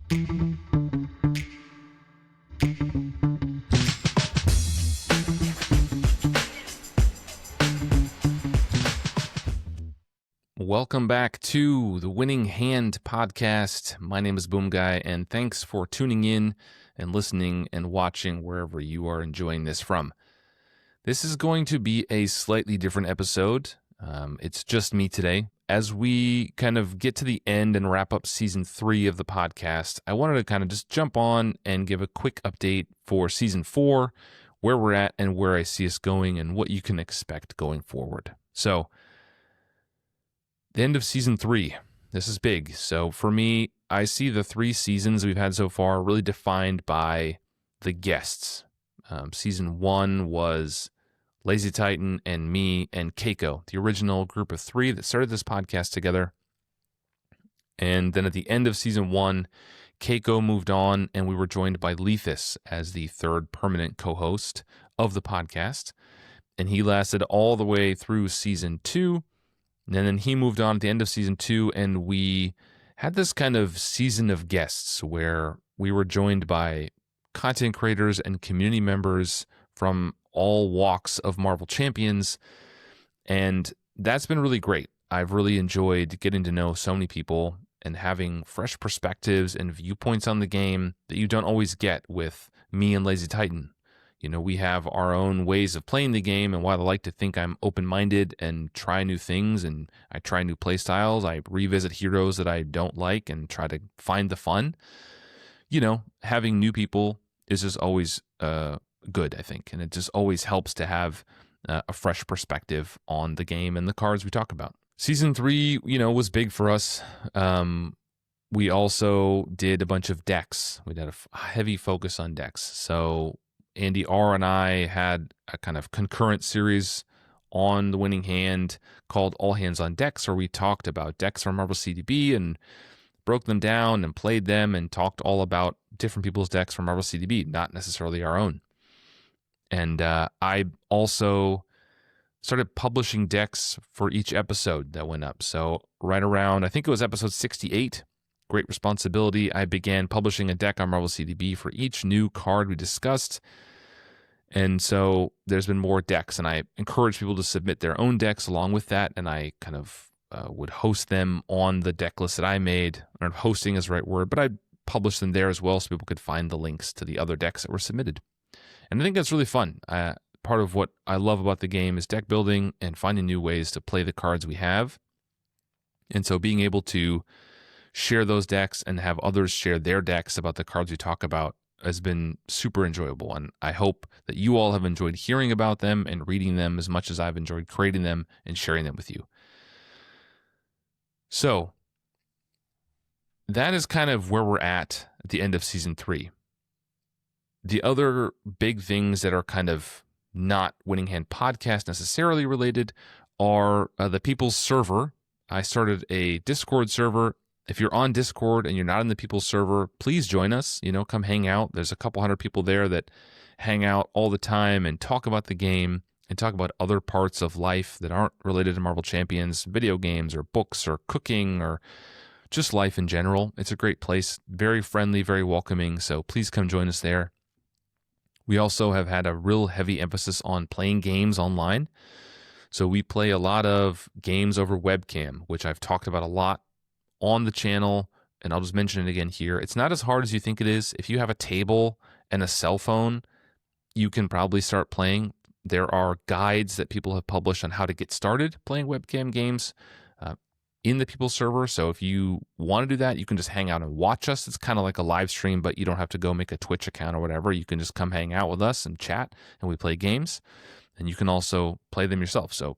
Welcome back to the Winning Hand podcast. My name is Boom Guy, and thanks for tuning in and listening and watching wherever you are enjoying this from. This is going to be a slightly different episode. It's just me today. As we kind of get to the end and wrap up season 3 of the podcast, I wanted to kind of just jump on and give a quick update for season 4, where we're at and where I see us going and what you can expect going forward. So, the end of season 3. This is big. So for me, I see the 3 seasons we've had so far really defined by the guests. Season 1 was Lazy Titan and me and Keiko, the original group of 3 that started this podcast together. And then at the end of season 1, Keiko moved on and we were joined by Lethus as the 3rd permanent co-host of the podcast. And he lasted all the way through season 2. And then he moved on at the end of season 2, and we had this kind of season of guests where we were joined by content creators and community members from all walks of Marvel Champions, and that's been really great. I've really enjoyed getting to know so many people and having fresh perspectives and viewpoints on the game that you don't always get with me and Lazy Titan. You know, we have our own ways of playing the game, and while I like to think I'm open-minded and try new things, and I try new play styles, I revisit heroes that I don't like and try to find the fun, you know, having new people is just always good, I think, and it just always helps to have a fresh perspective on the game and the cards we talk about. Season 3, you know, was big for us. We also did a bunch of decks. We did a heavy focus on decks, so Andy R. and I had a kind of concurrent series on the Winning Hand called All Hands on Decks, where we talked about decks from Marvel CDB and broke them down and played them and talked all about different people's decks from Marvel CDB, not necessarily our own. And I also started publishing decks for each episode that went up. So right around, I think it was episode 68, Great Responsibility, I began publishing a deck on Marvel CDB for each new card we discussed. And so there's been more decks, and I encourage people to submit their own decks along with that, and I kind of would host them on the deck list that I made. Or hosting is the right word, but I published them there as well so people could find the links to the other decks that were submitted. And I think that's really fun. Part of what I love about the game is deck building and finding new ways to play the cards we have. And so being able to share those decks and have others share their decks about the cards we talk about has been super enjoyable. And I hope that you all have enjoyed hearing about them and reading them as much as I've enjoyed creating them and sharing them with you. So that is kind of where we're at the end of season 3. The other big things that are kind of not Winning Hand podcast necessarily related are the People's Server. I started a Discord server. If you're on Discord and you're not in the People's Server, please join us. You know, come hang out. There's a couple hundred people there that hang out all the time and talk about the game and talk about other parts of life that aren't related to Marvel Champions, video games or books or cooking or just life in general. It's a great place, very friendly, very welcoming. So please come join us there. We also have had a real heavy emphasis on playing games online. So we play a lot of games over webcam, which I've talked about a lot on the channel, and I'll just mention it again here. It's not as hard as you think it is. If you have a table and a cell phone, you can probably start playing. There are guides that people have published on how to get started playing webcam games in the People's Server. So if you want to do that, you can just hang out and watch us. It's kind of like a live stream, but you don't have to go make a Twitch account or whatever. You can just come hang out with us and chat, and we play games. And you can also play them yourself. So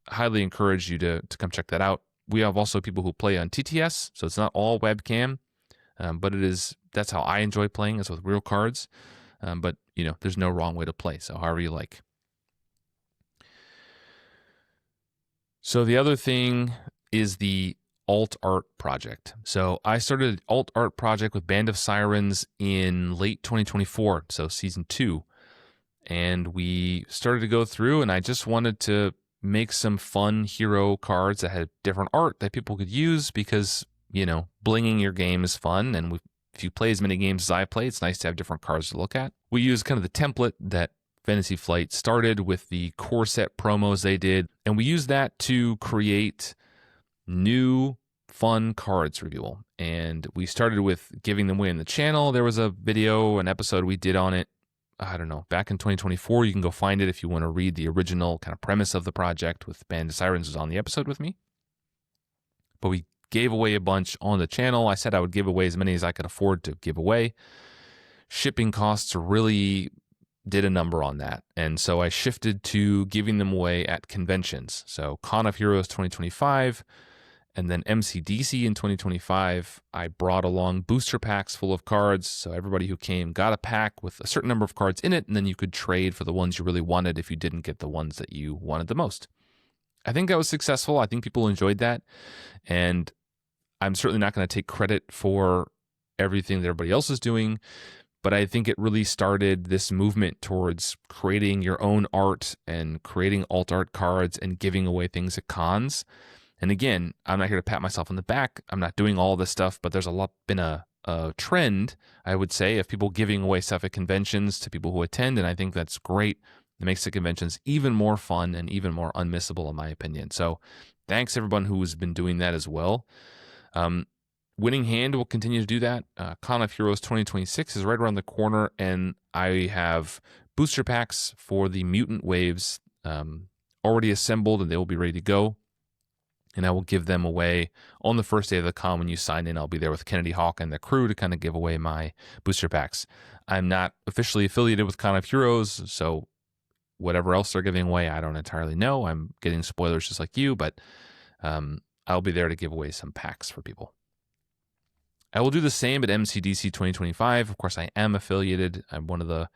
I highly encourage you to come check that out. We have also people who play on TTS, so it's not all webcam, but that's how I enjoy playing, is with real cards. But, you know, there's no wrong way to play, so however you like. So the other thing is the alt art project. So I started an alt art project with Band of Sirens in late 2024, so season 2. And we started to go through, and I just wanted to make some fun hero cards that had different art that people could use because, you know, blinging your game is fun. And if you play as many games as I play, it's nice to have different cards to look at. We use kind of the template that Fantasy Flight started with the core set promos they did, and we use that to create new fun cards for people. And we started with giving them away in the channel. There was a video, an episode we did on it, I don't know, back in 2024. You can go find it if you want to read the original kind of premise of the project with Band of Sirens was on the episode with me. But we gave away a bunch on the channel. I said I would give away as many as I could afford to give away. Shipping costs really did a number on that. And so I shifted to giving them away at conventions. So Con of Heroes 2025 and then MCDC in 2025, I brought along booster packs full of cards. So everybody who came got a pack with a certain number of cards in it, and then you could trade for the ones you really wanted if you didn't get the ones that you wanted the most. I think that was successful. I think people enjoyed that. And I'm certainly not going to take credit for everything that everybody else is doing, but I think it really started this movement towards creating your own art and creating alt art cards and giving away things at cons. And again, I'm not here to pat myself on the back. I'm not doing all this stuff, but there's been a trend, I would say, of people giving away stuff at conventions to people who attend, and I think that's great. It makes the conventions even more fun and even more unmissable, in my opinion. So thanks everyone who's been doing that as well. Winning Hand will continue to do that. Con of Heroes 2026 is right around the corner, and I have booster packs for the Mutant Waves already assembled, and they will be ready to go. And I will give them away on the first day of the con. When you sign in, I'll be there with Kennedy Hawk and the crew to kind of give away my booster packs. I'm not officially affiliated with Con of Heroes, so whatever else they're giving away, I don't entirely know. I'm getting spoilers just like you, but I'll be there to give away some packs for people. I will do the same at MCDC 2025. Of course, I am affiliated. I'm one of the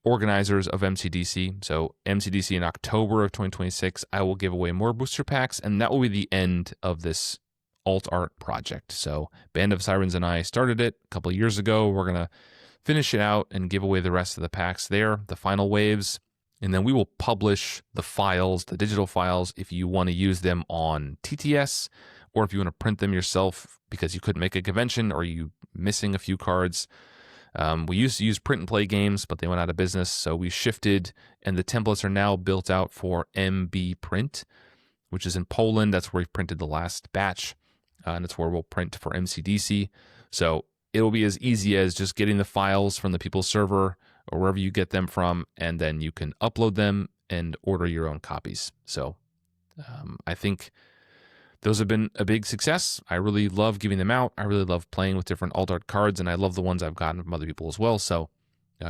organizers of MCDC. So MCDC in October of 2026, I will give away more booster packs, and that will be the end of this alt art project. So Band of Sirens and I started it a couple of years ago. We're going to finish it out and give away the rest of the packs there, the final waves. And then we will publish the files, the digital files, if you want to use them on TTS, or if you want to print them yourself because you couldn't make a convention or you missing a few cards. We used to use print and play games, but they went out of business. So we shifted, and the templates are now built out for MB Print, which is in Poland. That's where we printed the last batch, and it's where we'll print for MCDC. So it will be as easy as just getting the files from the People's Server or wherever you get them from, and then you can upload them and order your own copies. So I think those have been a big success. I really love giving them out. I really love playing with different alt art cards, and I love the ones I've gotten from other people as well. So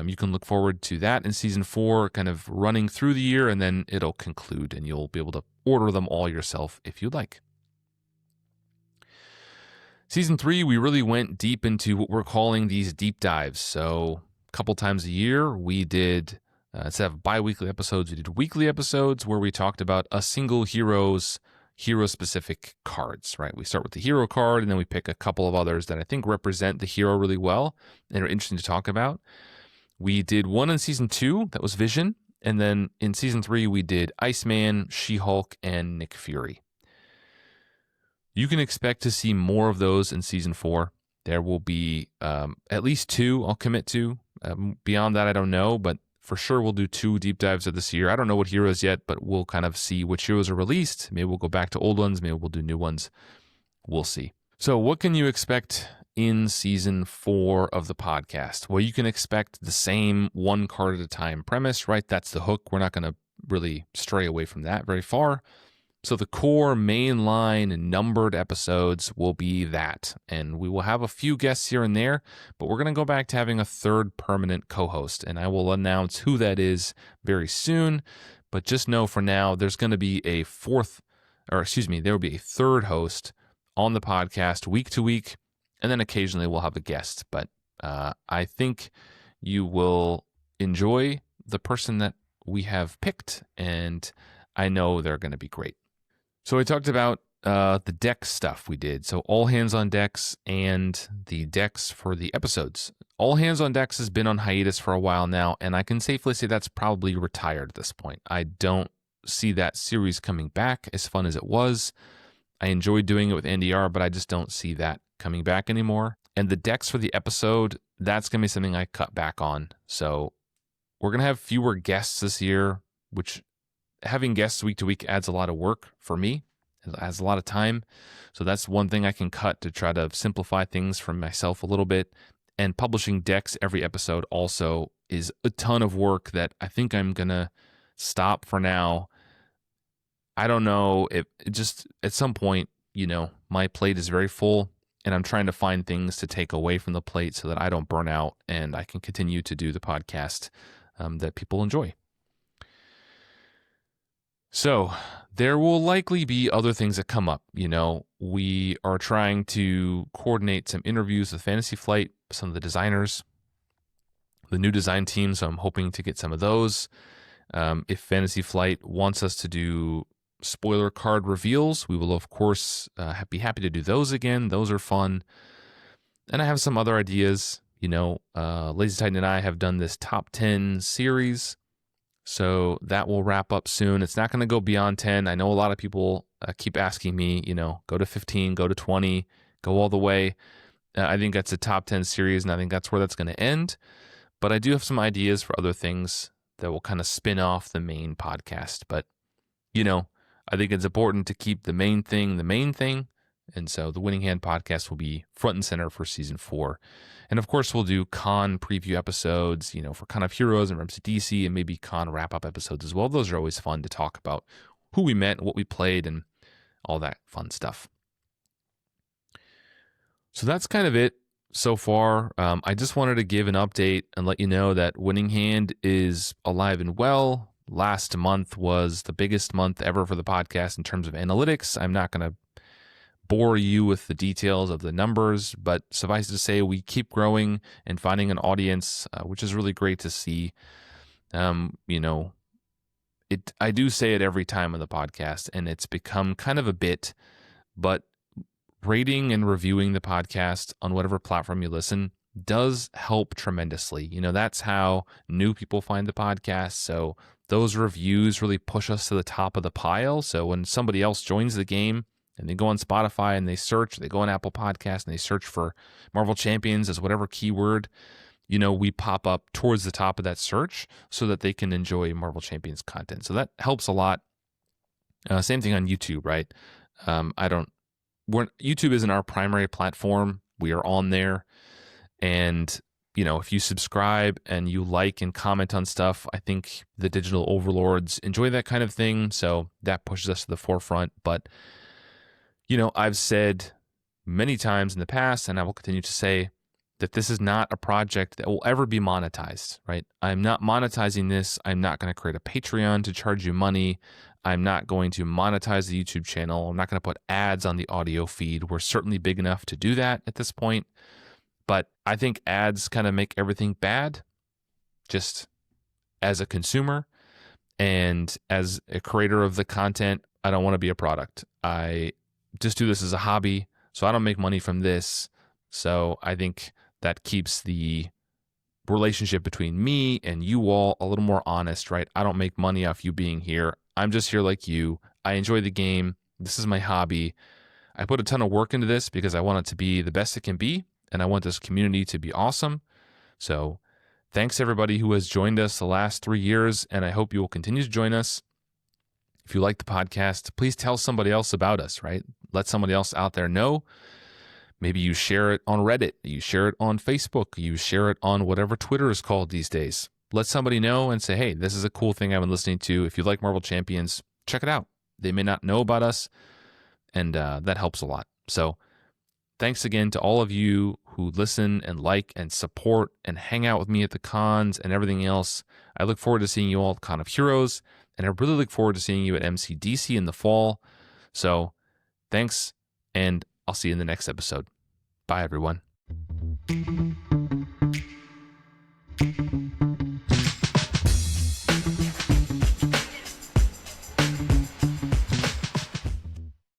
you can look forward to that in Season 4, kind of running through the year, and then it'll conclude, and you'll be able to order them all yourself if you'd like. Season 3, we really went deep into what we're calling these deep dives. So a couple times a year, we did, instead of bi-weekly episodes, we did weekly episodes where we talked about a single hero's hero-specific cards, right? We start with the hero card, and then we pick a couple of others that I think represent the hero really well and are interesting to talk about. We did one in Season 2, that was Vision, and then in Season 3, we did Iceman, She-Hulk, and Nick Fury. You can expect to see more of those in Season 4. There will be at least 2 I'll commit to. Beyond that, I don't know, but for sure, we'll do 2 deep dives of this year. I don't know what heroes yet, but we'll kind of see which heroes are released. Maybe we'll go back to old ones. Maybe we'll do new ones. We'll see. So what can you expect in Season 4 of the podcast? Well, you can expect the same one card at a time premise, right? That's the hook. We're not going to really stray away from that very far. So the core mainline numbered episodes will be that. And we will have a few guests here and there, but we're going to go back to having a third permanent co-host. And I will announce who that is very soon. But just know for now, there's going to be there will be a third host on the podcast week to week. And then occasionally we'll have a guest. But I think you will enjoy the person that we have picked. And I know they're going to be great. So I talked about the deck stuff we did. So All Hands on Decks and the decks for the episodes. All Hands on Decks has been on hiatus for a while now, and I can safely say that's probably retired at this point. I don't see that series coming back as fun as it was. I enjoyed doing it with NDR, but I just don't see that coming back anymore. And the decks for the episode, that's going to be something I cut back on. So we're going to have fewer guests this year, which having guests week to week adds a lot of work for me. It adds a lot of time. So that's one thing I can cut to try to simplify things for myself a little bit. And publishing decks every episode also is a ton of work that I think I'm going to stop for now. I don't know if it just at some point, my plate is very full and I'm trying to find things to take away from the plate so that I don't burn out and I can continue to do the podcast that people enjoy. So there will likely be other things that come up. We are trying to coordinate some interviews with Fantasy Flight, some of the designers, the new design team. So I'm hoping to get some of those. If Fantasy Flight wants us to do spoiler card reveals, we will, of course, be happy to do those again. Those are fun. And I have some other ideas. Lazy Titan and I have done this top 10 series. So that will wrap up soon. It's not going to go beyond 10. I know a lot of people keep asking me, go to 15, go to 20, go all the way. I think that's a top 10 series, and I think that's where that's going to end. But I do have some ideas for other things that will kind of spin off the main podcast. But, I think it's important to keep the main thing. And so the Winning Hand podcast will be front and center for season 4. And of course, we'll do con preview episodes, for Con of Heroes and RMCDC, and maybe con wrap-up episodes as well. Those are always fun to talk about who we met, what we played, and all that fun stuff. So that's kind of it so far. I just wanted to give an update and let you know that Winning Hand is alive and well. Last month was the biggest month ever for the podcast in terms of analytics. I'm not going to bore you with the details of the numbers, but suffice to say, we keep growing and finding an audience, which is really great to see. I do say it every time on the podcast, and it's become kind of a bit, but rating and reviewing the podcast on whatever platform you listen does help tremendously. That's how new people find the podcast. So those reviews really push us to the top of the pile. So when somebody else joins the game, and they go on Spotify and they go on Apple Podcasts and they search for Marvel Champions as whatever keyword, we pop up towards the top of that search so that they can enjoy Marvel Champions content. So that helps a lot. Same thing on YouTube, right? YouTube isn't our primary platform. We are on there. And, if you subscribe and you like and comment on stuff, I think the digital overlords enjoy that kind of thing. So that pushes us to the forefront. But I've said many times in the past, and I will continue to say, that this is not a project that will ever be monetized, right? I'm not monetizing this. I'm not going to create a Patreon to charge you money. I'm not going to monetize the YouTube channel. I'm not going to put ads on the audio feed. We're certainly big enough to do that at this point. But I think ads kind of make everything bad, just as a consumer. And as a creator of the content, I don't want to be a product. I just do this as a hobby, so I don't make money from this. So I think that keeps the relationship between me and you all a little more honest, right? I don't make money off you being here. I'm just here like you. I enjoy the game. This is my hobby. I put a ton of work into this because I want it to be the best it can be, and I want this community to be awesome. So thanks everybody who has joined us the last 3 years, and I hope you will continue to join us. If you like the podcast, please tell somebody else about us, right? Let somebody else out there know. Maybe you share it on Reddit, you share it on Facebook, you share it on whatever Twitter is called these days. Let somebody know and say, hey, this is a cool thing I've been listening to. If you like Marvel Champions, check it out. They may not know about us, and that helps a lot. So thanks again to all of you who listen and like and support and hang out with me at the cons and everything else. I look forward to seeing you all at Con of Heroes, and I really look forward to seeing you at MCDC in the fall. So thanks, and I'll see you in the next episode. Bye, everyone.